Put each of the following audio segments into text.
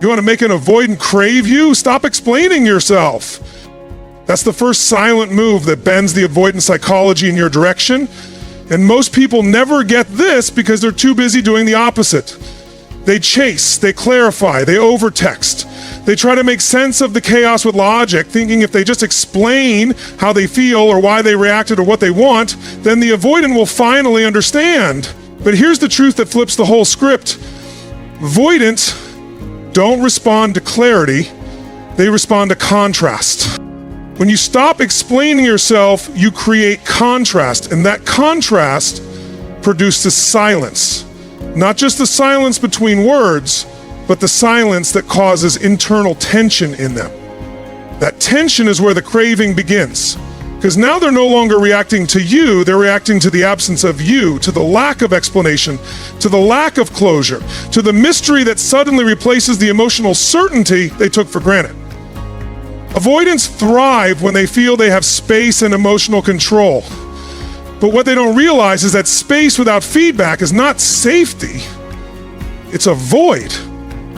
You want to make an avoidant crave you? Stop explaining yourself. That's the first silent move that bends the avoidant psychology in your direction. And most people never get this because they're too busy doing the opposite. They chase, they clarify, they overtext. They try to make sense of the chaos with logic, thinking if they just explain how they feel or why they reacted or what they want, then the avoidant will finally understand. But here's the truth that flips the whole script. Avoidant don't respond to clarity, they respond to contrast. When you stop explaining yourself, you create contrast, and that contrast produces silence. Not just the silence between words, but the silence that causes internal tension in them. That tension is where the craving begins. Because now they're no longer reacting to you, they're reacting to the absence of you, to the lack of explanation, to the lack of closure, to the mystery that suddenly replaces the emotional certainty they took for granted. Avoidants thrive when they feel they have space and emotional control. But what they don't realize is that space without feedback is not safety, it's a void.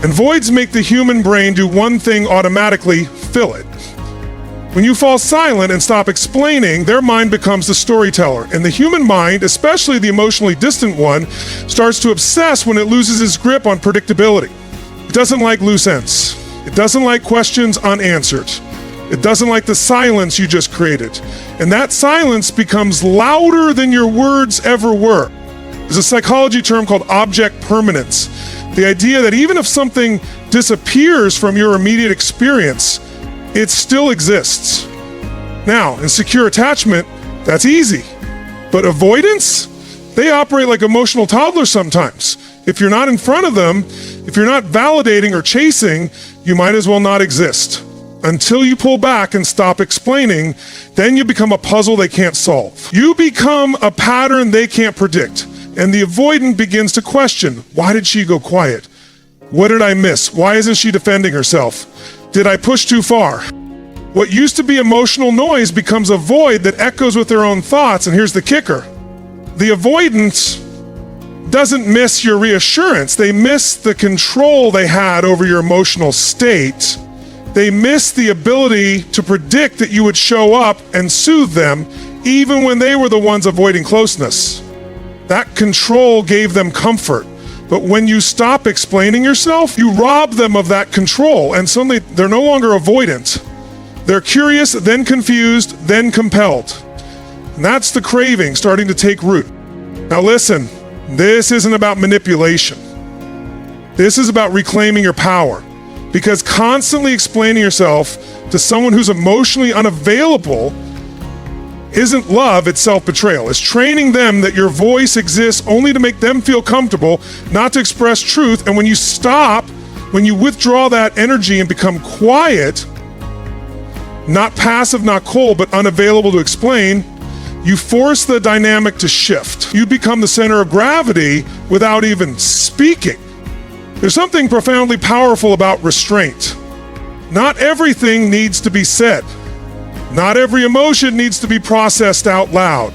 And voids make the human brain do one thing automatically: fill it. When you fall silent and stop explaining, their mind becomes the storyteller. And the human mind, especially the emotionally distant one, starts to obsess when it loses its grip on predictability. It doesn't like loose ends. It doesn't like questions unanswered. It doesn't like the silence you just created. And that silence becomes louder than your words ever were. There's a psychology term called object permanence. The idea that even if something disappears from your immediate experience, it still exists. Now, in secure attachment, that's easy. But avoidance, they operate like emotional toddlers sometimes. If you're not in front of them, if you're not validating or chasing, you might as well not exist. Until you pull back and stop explaining, then you become a puzzle they can't solve. You become a pattern they can't predict. And the avoidant begins to question, why did she go quiet? What did I miss? Why isn't she defending herself? Did I push too far? What used to be emotional noise becomes a void that echoes with their own thoughts. And here's the kicker. The avoidant doesn't miss your reassurance. They miss the control they had over your emotional state. They miss the ability to predict that you would show up and soothe them, even when they were the ones avoiding closeness. That control gave them comfort. But when you stop explaining yourself, you rob them of that control, and suddenly they're no longer avoidant. They're curious, then confused, then compelled. And that's the craving starting to take root. Now listen, this isn't about manipulation. This is about reclaiming your power. Because constantly explaining yourself to someone who's emotionally unavailable isn't love, it's self-betrayal. It's training them that your voice exists only to make them feel comfortable, not to express truth. And when you stop, when you withdraw that energy and become quiet, not passive, not cold, but unavailable to explain, you force the dynamic to shift. You become the center of gravity without even speaking. There's something profoundly powerful about restraint. Not everything needs to be said. Not every emotion needs to be processed out loud.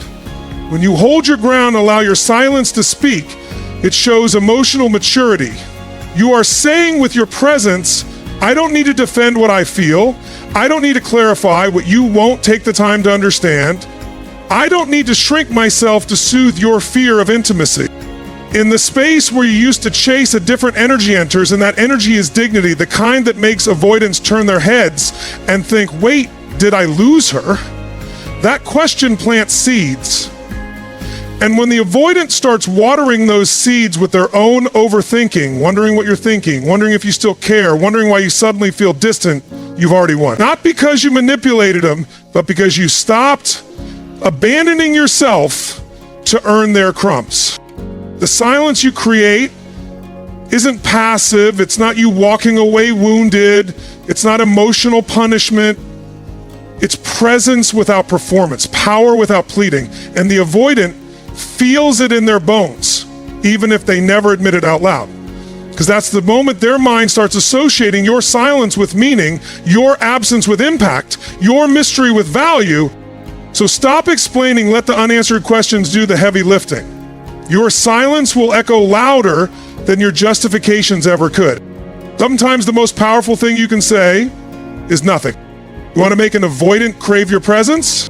When you hold your ground and allow your silence to speak, it shows emotional maturity. You are saying with your presence, I don't need to defend what I feel. I don't need to clarify what you won't take the time to understand. I don't need to shrink myself to soothe your fear of intimacy. In the space where you used to chase, a different energy enters, and that energy is dignity, the kind that makes avoidants turn their heads and think, wait, did I lose her? That question plants seeds. And when the avoidant starts watering those seeds with their own overthinking, wondering what you're thinking, wondering if you still care, wondering why you suddenly feel distant, you've already won. Not because you manipulated them, but because you stopped abandoning yourself to earn their crumbs. The silence you create isn't passive. It's not you walking away wounded. It's not emotional punishment. It's presence without performance, power without pleading. And the avoidant feels it in their bones, even if they never admit it out loud. Because that's the moment their mind starts associating your silence with meaning, your absence with impact, your mystery with value. So stop explaining, let the unanswered questions do the heavy lifting. Your silence will echo louder than your justifications ever could. Sometimes the most powerful thing you can say is nothing. You want to make an avoidant crave your presence?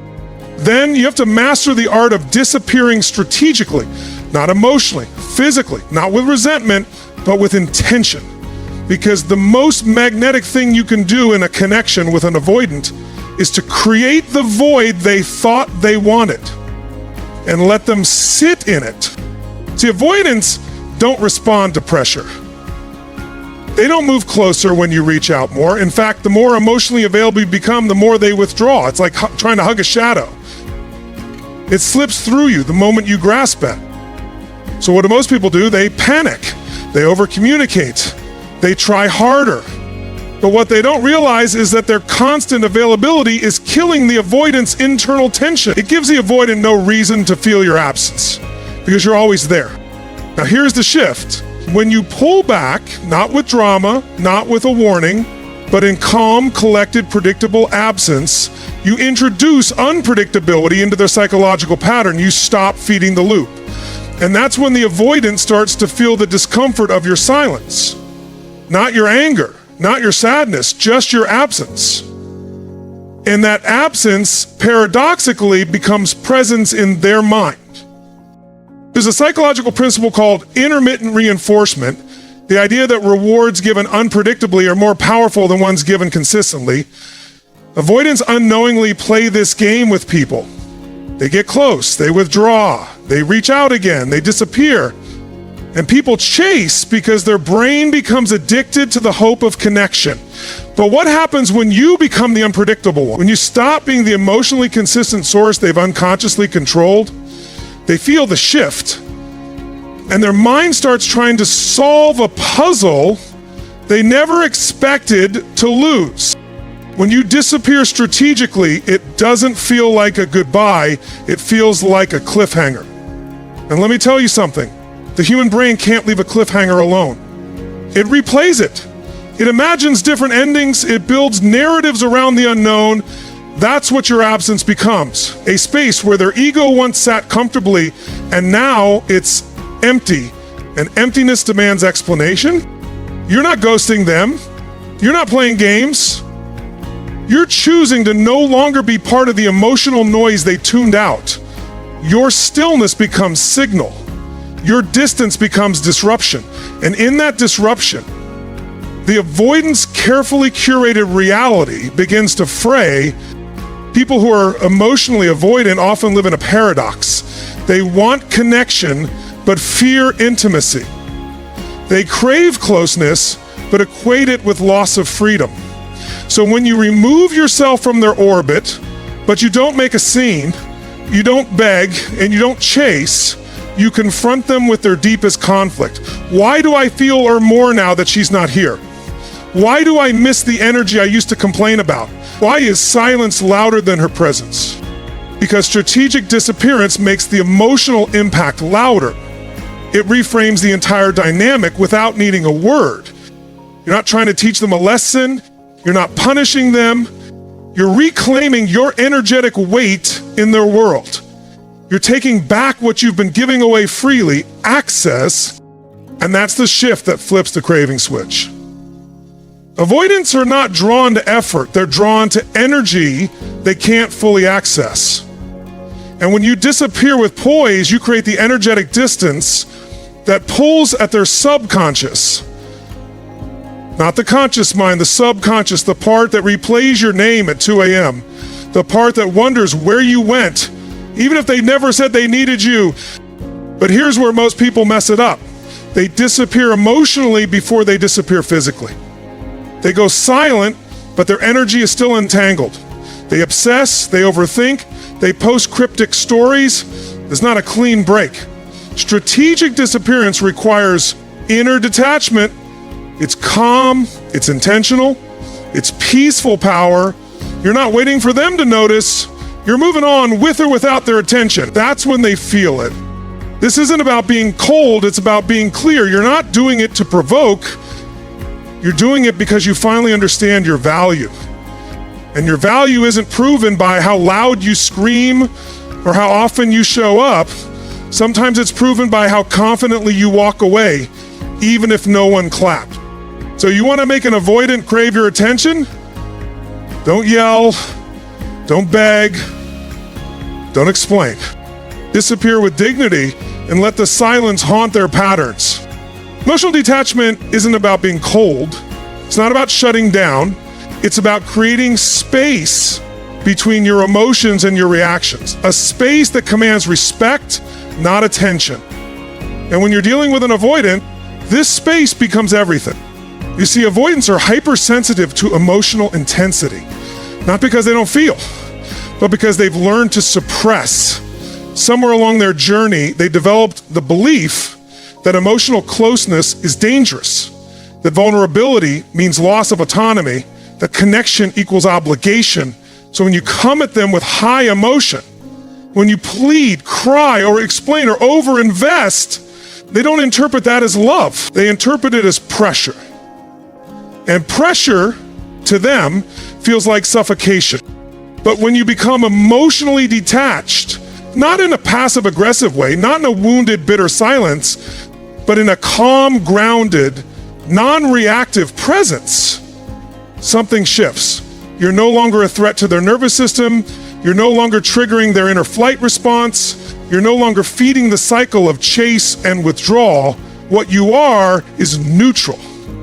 Then you have to master the art of disappearing strategically, not emotionally, physically, not with resentment, but with intention. Because the most magnetic thing you can do in a connection with an avoidant is to create the void they thought they wanted and let them sit in it. See, avoidants don't respond to pressure. They don't move closer when you reach out more. In fact, the more emotionally available you become, the more they withdraw. It's like trying to hug a shadow. It slips through you the moment you grasp it. So what do most people do? They panic. They over-communicate. They try harder. But what they don't realize is that their constant availability is killing the avoidant's internal tension. It gives the avoidant no reason to feel your absence because you're always there. Now here's the shift. When you pull back, not with drama, not with a warning, but in calm, collected, predictable absence, you introduce unpredictability into their psychological pattern. You stop feeding the loop. And that's when the avoidant starts to feel the discomfort of your silence. Not your anger, not your sadness, just your absence. And that absence, paradoxically, becomes presence in their mind. There's a psychological principle called intermittent reinforcement, the idea that rewards given unpredictably are more powerful than ones given consistently. Avoidants unknowingly play this game with people. They get close, they withdraw, they reach out again, they disappear. And people chase because their brain becomes addicted to the hope of connection. But what happens when you become the unpredictable one? When you stop being the emotionally consistent source they've unconsciously controlled, they feel the shift, and their mind starts trying to solve a puzzle they never expected to lose. When you disappear strategically, it doesn't feel like a goodbye, it feels like a cliffhanger. And let me tell you something, the human brain can't leave a cliffhanger alone. It replays it. It imagines different endings, it builds narratives around the unknown. That's what your absence becomes, a space where their ego once sat comfortably and now it's empty, and emptiness demands explanation. You're not ghosting them. You're not playing games. You're choosing to no longer be part of the emotional noise they tuned out. Your stillness becomes signal. Your distance becomes disruption. And in that disruption, the avoidance carefully curated reality begins to fray. People who are emotionally avoidant often live in a paradox. They want connection, but fear intimacy. They crave closeness, but equate it with loss of freedom. So when you remove yourself from their orbit, but you don't make a scene, you don't beg, and you don't chase, you confront them with their deepest conflict. Why do I feel or more now that she's not here? Why do I miss the energy I used to complain about? Why is silence louder than her presence? Because strategic disappearance makes the emotional impact louder. It reframes the entire dynamic without needing a word. You're not trying to teach them a lesson. You're not punishing them. You're reclaiming your energetic weight in their world. You're taking back what you've been giving away freely, access, and that's the shift that flips the craving switch. Avoidants are not drawn to effort, they're drawn to energy they can't fully access. And when you disappear with poise, you create the energetic distance that pulls at their subconscious. Not the conscious mind, the subconscious, the part that replays your name at 2 a.m., the part that wonders where you went, even if they never said they needed you. But here's where most people mess it up. They disappear emotionally before they disappear physically. They go silent, but their energy is still entangled. They obsess, they overthink, they post cryptic stories. There's not a clean break. Strategic disappearance requires inner detachment. It's calm, it's intentional, it's peaceful power. You're not waiting for them to notice. You're moving on with or without their attention. That's when they feel it. This isn't about being cold, it's about being clear. You're not doing it to provoke. You're doing it because you finally understand your value. And your value isn't proven by how loud you scream or how often you show up. Sometimes it's proven by how confidently you walk away, even if no one clapped. So you want to make an avoidant crave your attention? Don't yell, don't beg, don't explain. Disappear with dignity and let the silence haunt their patterns. Emotional detachment isn't about being cold. It's not about shutting down. It's about creating space between your emotions and your reactions. A space that commands respect, not attention. And when you're dealing with an avoidant, this space becomes everything. You see, avoidants are hypersensitive to emotional intensity. Not because they don't feel, but because they've learned to suppress. Somewhere along their journey, they developed the belief that emotional closeness is dangerous, that vulnerability means loss of autonomy, that connection equals obligation. So when you come at them with high emotion, when you plead, cry, or explain, or overinvest, they don't interpret that as love. They interpret it as pressure. And pressure, to them, feels like suffocation. But when you become emotionally detached, not in a passive-aggressive way, not in a wounded, bitter silence, but in a calm, grounded, non-reactive presence, something shifts. You're no longer a threat to their nervous system. You're no longer triggering their inner flight response. You're no longer feeding the cycle of chase and withdrawal. What you are is neutral.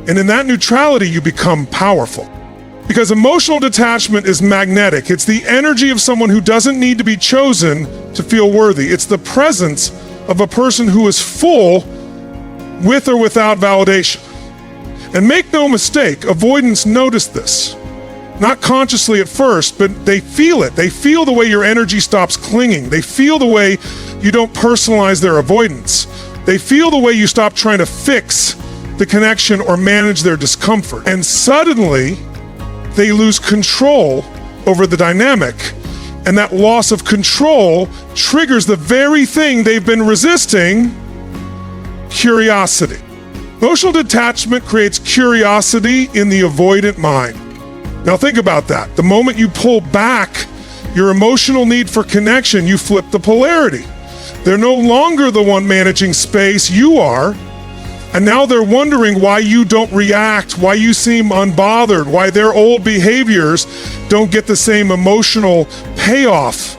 And in that neutrality, you become powerful. Because emotional detachment is magnetic. It's the energy of someone who doesn't need to be chosen to feel worthy. It's the presence of a person who is full with or without validation. And make no mistake, avoidants notice this. Not consciously at first, but they feel it. They feel the way your energy stops clinging. They feel the way you don't personalize their avoidance. They feel the way you stop trying to fix the connection or manage their discomfort. And suddenly, they lose control over the dynamic. And that loss of control triggers the very thing they've been resisting: curiosity. Emotional detachment creates curiosity in the avoidant mind. Now think about that. The moment you pull back your emotional need for connection, you flip the polarity. They're no longer the one managing space, you are. And now they're wondering why you don't react, why you seem unbothered, why their old behaviors don't get the same emotional payoff.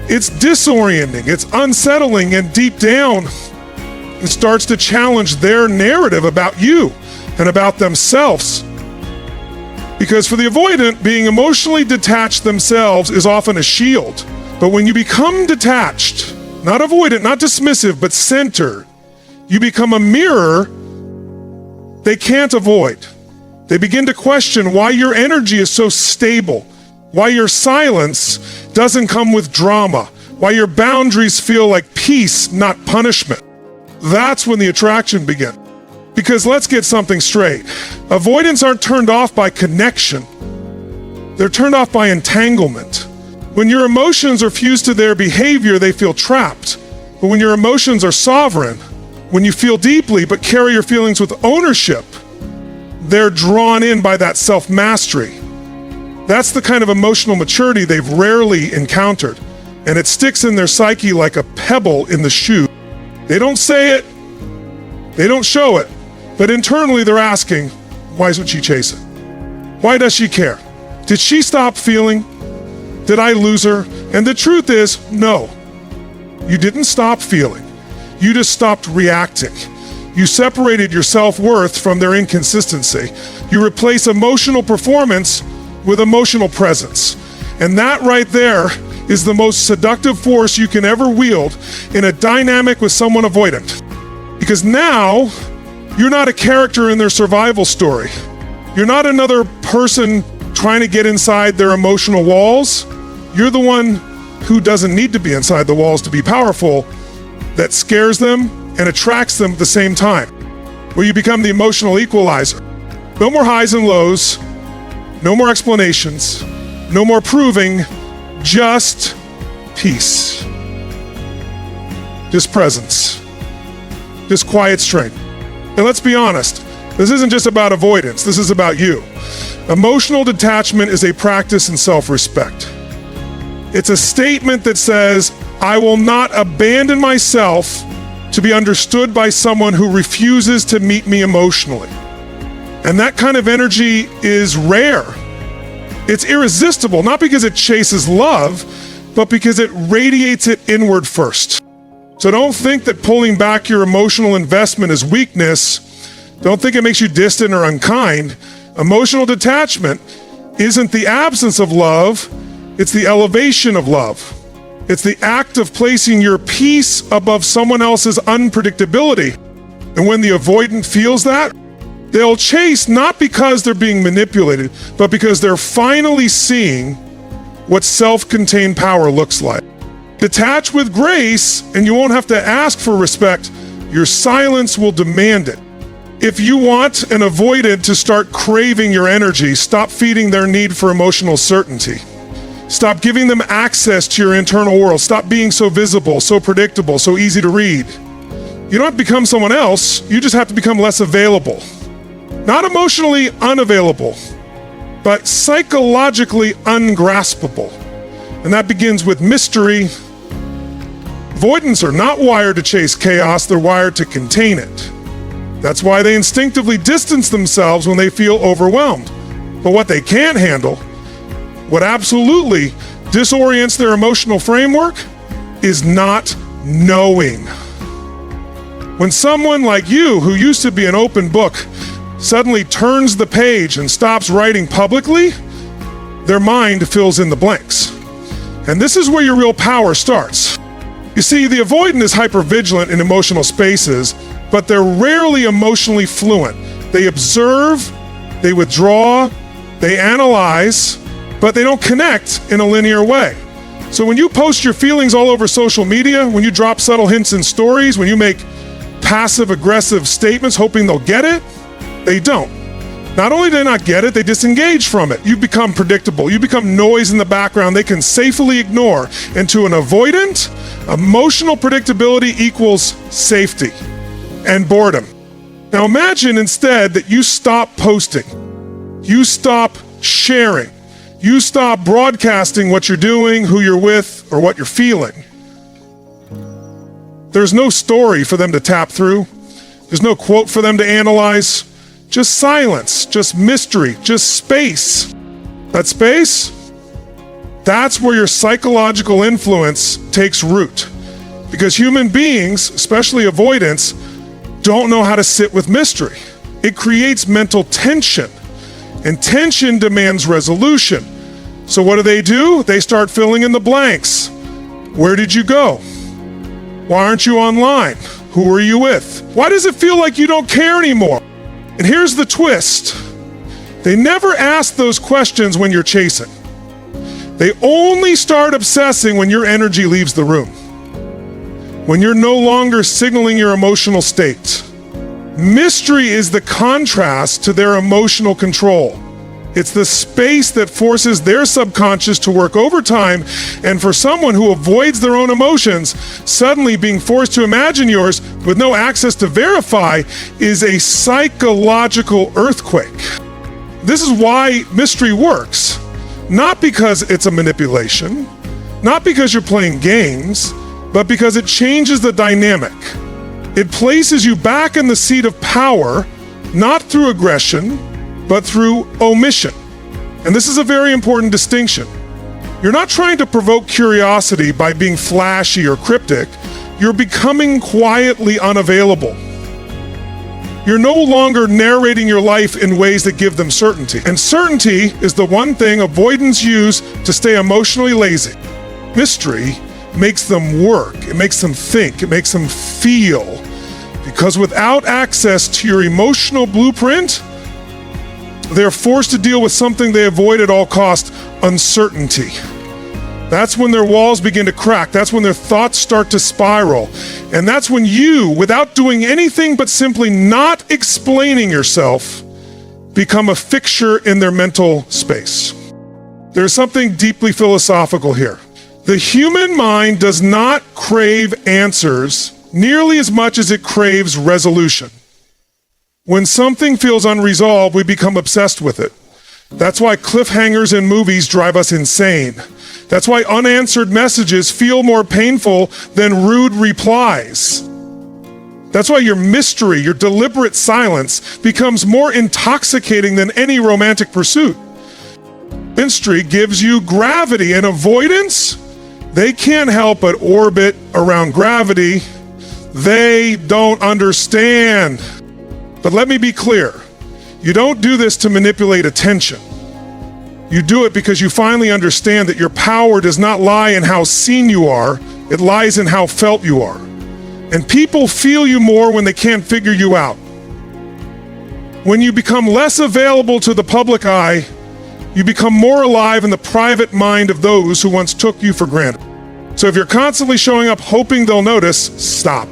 It's disorienting, it's unsettling, and deep down, it starts to challenge their narrative about you and about themselves. Because for the avoidant, being emotionally detached themselves is often a shield. But when you become detached, not avoidant, not dismissive, but centered, you become a mirror they can't avoid. They begin to question why your energy is so stable, why your silence doesn't come with drama, why your boundaries feel like peace, not punishment. That's when the attraction begins. Because let's get something straight. Avoidants aren't turned off by connection. They're turned off by entanglement. When your emotions are fused to their behavior, they feel trapped. But when your emotions are sovereign, when you feel deeply but carry your feelings with ownership, they're drawn in by that self-mastery. That's the kind of emotional maturity they've rarely encountered, and it sticks in their psyche like a pebble in the shoe. They don't say it, they don't show it, but internally they're asking, why isn't she chasing? Why does she care? Did she stop feeling? Did I lose her? And the truth is, no. You didn't stop feeling. You just stopped reacting. You separated your self-worth from their inconsistency. You replace emotional performance with emotional presence. And that right there is the most seductive force you can ever wield in a dynamic with someone avoidant. Because now, you're not a character in their survival story. You're not another person trying to get inside their emotional walls. You're the one who doesn't need to be inside the walls to be powerful, that scares them and attracts them at the same time, where you become the emotional equalizer. No more highs and lows, no more explanations, no more proving, just peace. Just presence. Just quiet strength. And let's be honest, this isn't just about avoidance, this is about you. Emotional detachment is a practice in self-respect. It's a statement that says, I will not abandon myself to be understood by someone who refuses to meet me emotionally. And that kind of energy is rare. It's irresistible, not because it chases love, but because it radiates it inward first. So don't think that pulling back your emotional investment is weakness. Don't think it makes you distant or unkind. Emotional detachment isn't the absence of love, it's the elevation of love. It's the act of placing your peace above someone else's unpredictability. And when the avoidant feels that, they'll chase not because they're being manipulated, but because they're finally seeing what self-contained power looks like. Detach with grace, and you won't have to ask for respect. Your silence will demand it. If you want an avoidant to start craving your energy, stop feeding their need for emotional certainty. Stop giving them access to your internal world. Stop being so visible, so predictable, so easy to read. You don't have to become someone else, you just have to become less available. Not emotionally unavailable, but psychologically ungraspable. And that begins with mystery. Avoidants are not wired to chase chaos, they're wired to contain it. That's why they instinctively distance themselves when they feel overwhelmed. But what they can't handle, what absolutely disorients their emotional framework, is not knowing. When someone like you, who used to be an open book, suddenly turns the page and stops writing publicly, their mind fills in the blanks. And this is where your real power starts. You see, the avoidant is hypervigilant in emotional spaces, but they're rarely emotionally fluent. They observe, they withdraw, they analyze, but they don't connect in a linear way. So when you post your feelings all over social media, when you drop subtle hints in stories, when you make passive-aggressive statements hoping they'll get it, they don't. Not only do they not get it, they disengage from it. You become predictable. You become noise in the background they can safely ignore. And to an avoidant, emotional predictability equals safety and boredom. Now imagine instead that you stop posting, you stop sharing, you stop broadcasting what you're doing, who you're with, or what you're feeling. There's no story for them to tap through. There's no quote for them to analyze. Just silence, just mystery, just space. That space, that's where your psychological influence takes root. Because human beings, especially avoidants, don't know how to sit with mystery. It creates mental tension, and tension demands resolution. So what do? They start filling in the blanks. Where did you go? Why aren't you online? Who are you with? Why does it feel like you don't care anymore? And here's the twist. They never ask those questions when you're chasing. They only start obsessing when your energy leaves the room. When you're no longer signaling your emotional state. Mystery is the contrast to their emotional control. It's the space that forces their subconscious to work overtime, and for someone who avoids their own emotions, suddenly being forced to imagine yours with no access to verify is a psychological earthquake. This is why mystery works. Not because it's a manipulation, not because you're playing games, but because it changes the dynamic. It places you back in the seat of power, not through aggression, but through omission. And this is a very important distinction. You're not trying to provoke curiosity by being flashy or cryptic. You're becoming quietly unavailable. You're no longer narrating your life in ways that give them certainty. And certainty is the one thing avoidants use to stay emotionally lazy. Mystery makes them work. It makes them think. It makes them feel. Because without access to your emotional blueprint, they're forced to deal with something they avoid at all costs: uncertainty. That's when their walls begin to crack. That's when their thoughts start to spiral. And that's when you, without doing anything but simply not explaining yourself, become a fixture in their mental space. There's something deeply philosophical here. The human mind does not crave answers nearly as much as it craves resolution. When something feels unresolved, we become obsessed with it. That's why cliffhangers in movies drive us insane. That's why unanswered messages feel more painful than rude replies. That's why your mystery, your deliberate silence, becomes more intoxicating than any romantic pursuit. Mystery gives you gravity, and avoidance, they can't help but orbit around gravity. They don't understand. But let me be clear. You don't do this to manipulate attention. You do it because you finally understand that your power does not lie in how seen you are, it lies in how felt you are. And people feel you more when they can't figure you out. When you become less available to the public eye, you become more alive in the private mind of those who once took you for granted. So if you're constantly showing up hoping they'll notice, stop.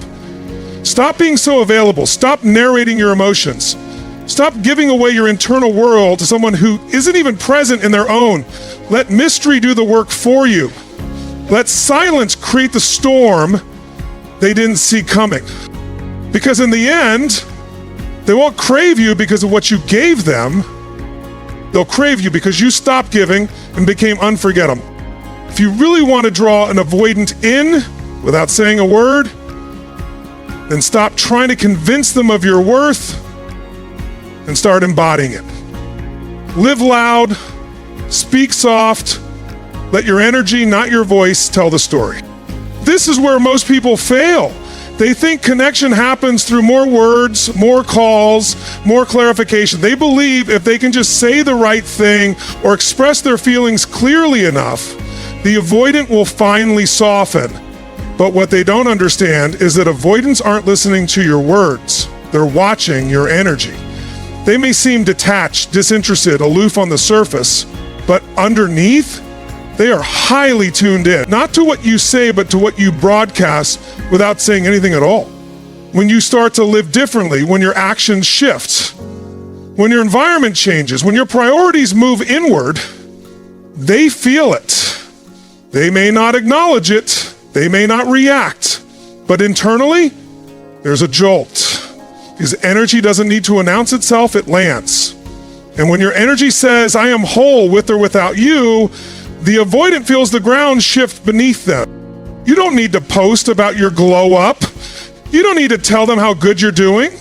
Stop being so available. Stop narrating your emotions. Stop giving away your internal world to someone who isn't even present in their own. Let mystery do the work for you. Let silence create the storm they didn't see coming. Because in the end, they won't crave you because of what you gave them. They'll crave you because you stopped giving and became unforgettable. If you really want to draw an avoidant in without saying a word, then stop trying to convince them of your worth and start embodying it. Live loud, speak soft, let your energy, not your voice, tell the story. This is where most people fail. They think connection happens through more words, more calls, more clarification. They believe if they can just say the right thing or express their feelings clearly enough, the avoidant will finally soften. But what they don't understand is that avoidants aren't listening to your words. They're watching your energy. They may seem detached, disinterested, aloof on the surface, but underneath, they are highly tuned in, not to what you say, but to what you broadcast without saying anything at all. When you start to live differently, when your actions shift, when your environment changes, when your priorities move inward, they feel it. They may not acknowledge it, they may not react, but internally, there's a jolt. Because energy doesn't need to announce itself, it lands. And when your energy says, I am whole with or without you, the avoidant feels the ground shift beneath them. You don't need to post about your glow up. You don't need to tell them how good you're doing.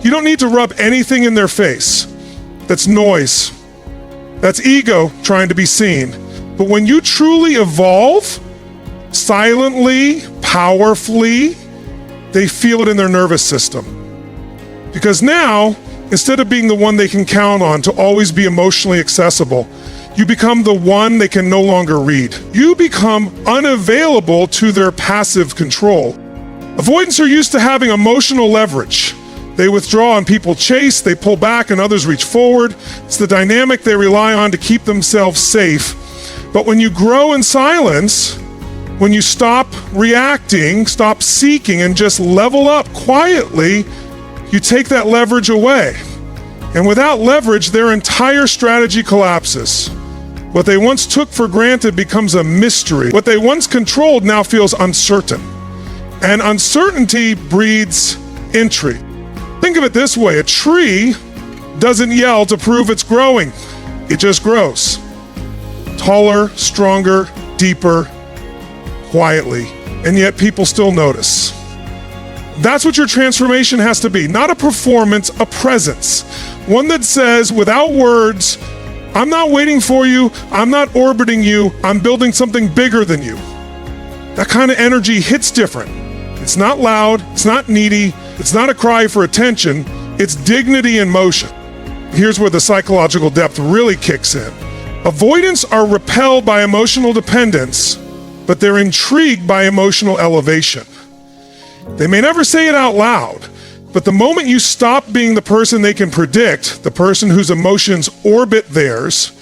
You don't need to rub anything in their face. That's noise. That's ego trying to be seen. But when you truly evolve, silently, powerfully, they feel it in their nervous system. Because now, instead of being the one they can count on to always be emotionally accessible, you become the one they can no longer read. You become unavailable to their passive control. Avoidants are used to having emotional leverage. They withdraw and people chase, they pull back and others reach forward. It's the dynamic they rely on to keep themselves safe. But when you grow in silence, when you stop reacting, stop seeking, and just level up quietly, you take that leverage away. And without leverage, their entire strategy collapses. What they once took for granted becomes a mystery. What they once controlled now feels uncertain. And uncertainty breeds intrigue. Think of it this way, a tree doesn't yell to prove it's growing. It just grows. Taller, stronger, deeper, quietly. And yet people still notice. That's what your transformation has to be. Not a performance, a presence. One that says, without words, I'm not waiting for you, I'm not orbiting you, I'm building something bigger than you. That kind of energy hits different. It's not loud, it's not needy, it's not a cry for attention, it's dignity in motion. Here's where the psychological depth really kicks in. Avoidants are repelled by emotional dependence, but they're intrigued by emotional elevation. They may never say it out loud, but the moment you stop being the person they can predict, the person whose emotions orbit theirs,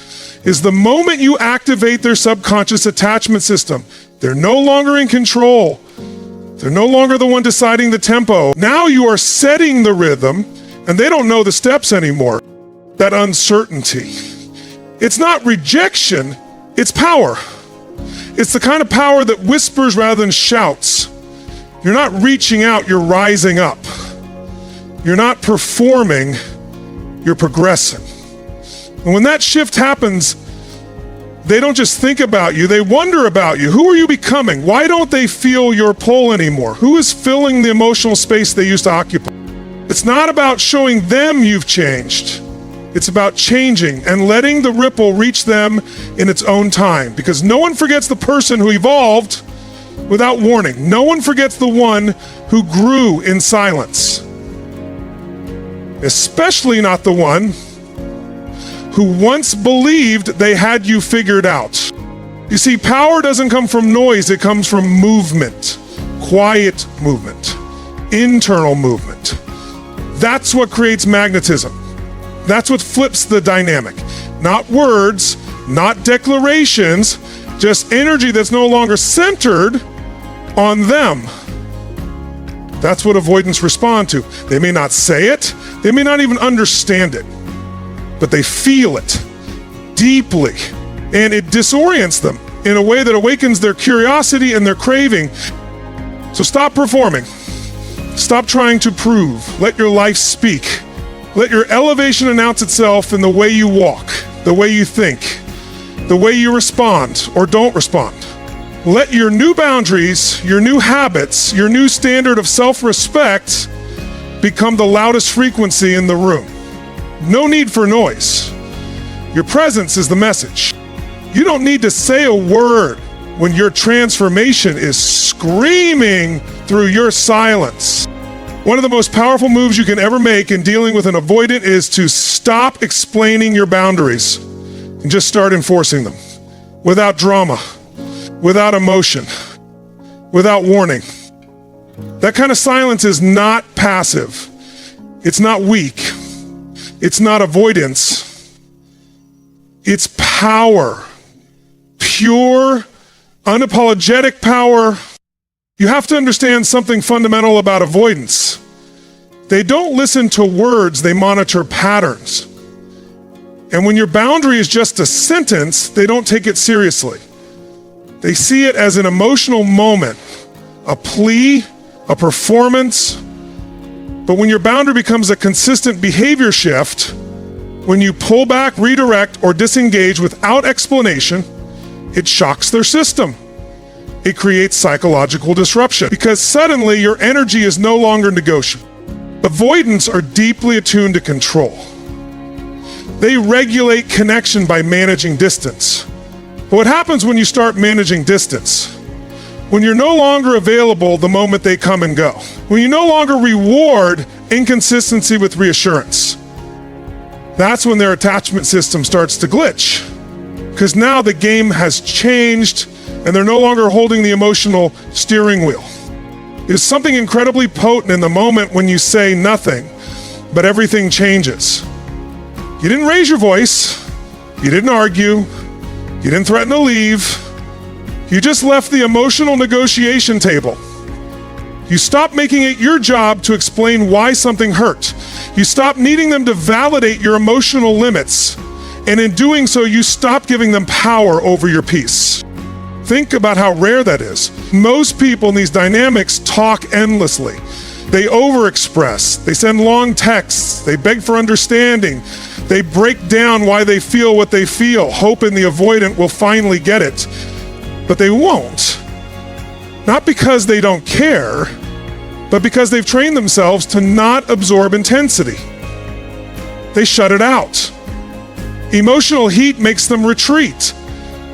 is the moment you activate their subconscious attachment system. They're no longer in control. They're no longer the one deciding the tempo. Now you are setting the rhythm, and they don't know the steps anymore. That uncertainty. It's not rejection, it's power. It's the kind of power that whispers rather than shouts. You're not reaching out, you're rising up. You're not performing, you're progressing. And when that shift happens, They don't just think about you, they wonder about you. Who are you becoming? Why don't they feel your pull anymore? Who is filling the emotional space they used to occupy? It's not about showing them you've changed. It's about changing and letting the ripple reach them in its own time. Because no one forgets the person who evolved without warning. No one forgets the one who grew in silence. Especially not the one who once believed they had you figured out. You see, power doesn't come from noise, it comes from movement. Quiet movement. Internal movement. That's what creates magnetism. That's what flips the dynamic. Not words, not declarations, just energy that's no longer centered on them. That's what avoidants respond to. They may not say it, they may not even understand it, but they feel it deeply, and it disorients them in a way that awakens their curiosity and their craving. So stop performing. Stop trying to prove. Let your life speak. Let your elevation announce itself in the way you walk, the way you think, the way you respond or don't respond. Let your new boundaries, your new habits, your new standard of self-respect become the loudest frequency in the room. No need for noise. Your presence is the message. You don't need to say a word when your transformation is screaming through your silence. One of the most powerful moves you can ever make in dealing with an avoidant is to stop explaining your boundaries and just start enforcing them. Without drama, without emotion, without warning. That kind of silence is not passive. It's not weak. It's not avoidance. It's power. Pure, unapologetic power. You have to understand something fundamental about avoidance. They don't listen to words, they monitor patterns. And when your boundary is just a sentence, they don't take it seriously. They see it as an emotional moment, a plea, a performance. But when your boundary becomes a consistent behavior shift, when you pull back, redirect, or disengage without explanation, it shocks their system. It creates psychological disruption because suddenly your energy is no longer negotiable. Avoidants are deeply attuned to control. They regulate connection by managing distance. But what happens when you start managing distance? When you're no longer available the moment they come and go. When you no longer reward inconsistency with reassurance. That's when their attachment system starts to glitch. Because now the game has changed and they're no longer holding the emotional steering wheel. It is something incredibly potent in the moment when you say nothing, but everything changes. You didn't raise your voice, you didn't argue, you didn't threaten to leave, you just left the emotional negotiation table. You stopped making it your job to explain why something hurt. You stopped needing them to validate your emotional limits, and in doing so, you stopped giving them power over your peace. Think about how rare that is. Most people in these dynamics talk endlessly. They overexpress. They send long texts. They beg for understanding. They break down why they feel what they feel, hoping the avoidant will finally get it. But they won't. Not because they don't care, but because they've trained themselves to not absorb intensity. They shut it out. Emotional heat makes them retreat.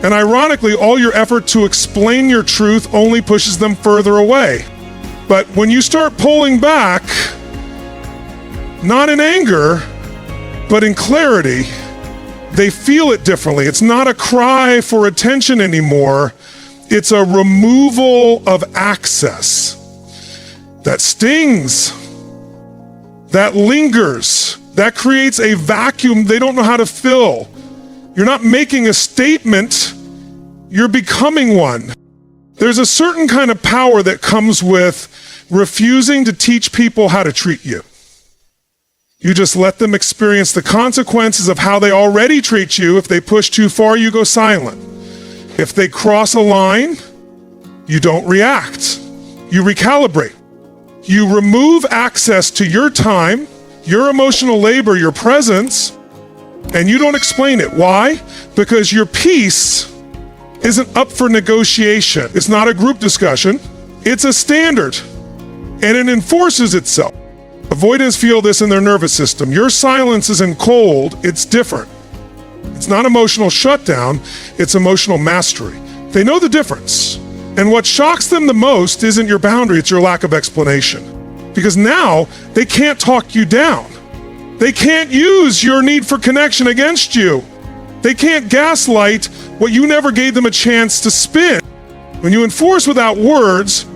And ironically, all your effort to explain your truth only pushes them further away. But when you start pulling back, not in anger, but in clarity, they feel it differently. It's not a cry for attention anymore. It's a removal of access that stings, that lingers, that creates a vacuum they don't know how to fill. You're not making a statement, you're becoming one. There's a certain kind of power that comes with refusing to teach people how to treat you. You just let them experience the consequences of how they already treat you. If they push too far, you go silent. If they cross a line, you don't react. You recalibrate. You remove access to your time, your emotional labor, your presence, And you don't explain it. Why? Because your peace isn't up for negotiation. It's not a group discussion. It's a standard. And it enforces itself. Avoidants feel this in their nervous system. Your silence isn't cold, it's different. It's not emotional shutdown, it's emotional mastery. They know the difference. And what shocks them the most isn't your boundary, it's your lack of explanation. Because now they can't talk you down. They can't use your need for connection against you. They can't gaslight what you never gave them a chance to spin. When you enforce without words,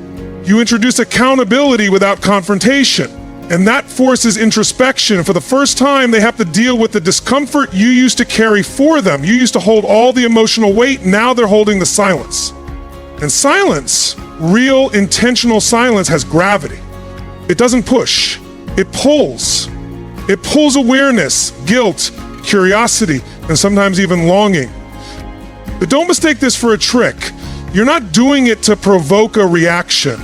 you introduce accountability without confrontation. And that forces introspection. For the first time, they have to deal with the discomfort you used to carry for them. You used to hold all the emotional weight, now they're holding the silence. And silence, real intentional silence, has gravity. It doesn't push, it pulls. It pulls awareness, guilt, curiosity, and sometimes even longing. But don't mistake this for a trick. You're not doing it to provoke a reaction.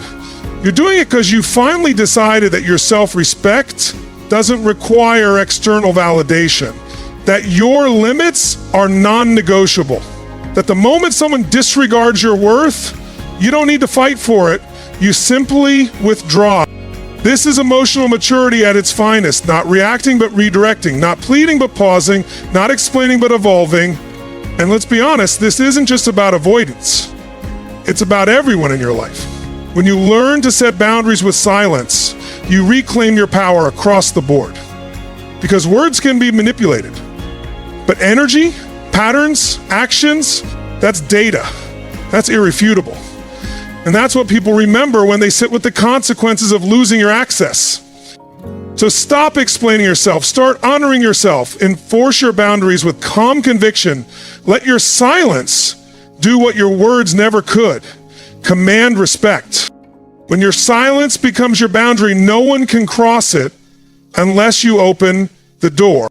You're doing it because you finally decided that your self-respect doesn't require external validation, that your limits are non-negotiable, that the moment someone disregards your worth, you don't need to fight for it, you simply withdraw. This is emotional maturity at its finest, not reacting but redirecting, not pleading but pausing, not explaining but evolving. And let's be honest, this isn't just about avoidance. It's about everyone in your life. When you learn to set boundaries with silence, you reclaim your power across the board. Because words can be manipulated. But energy, patterns, actions, that's data. That's irrefutable. And that's what people remember when they sit with the consequences of losing your access. So stop explaining yourself. Start honoring yourself. Enforce your boundaries with calm conviction. Let your silence do what your words never could. Command respect. When your silence becomes your boundary, no one can cross it unless you open the door.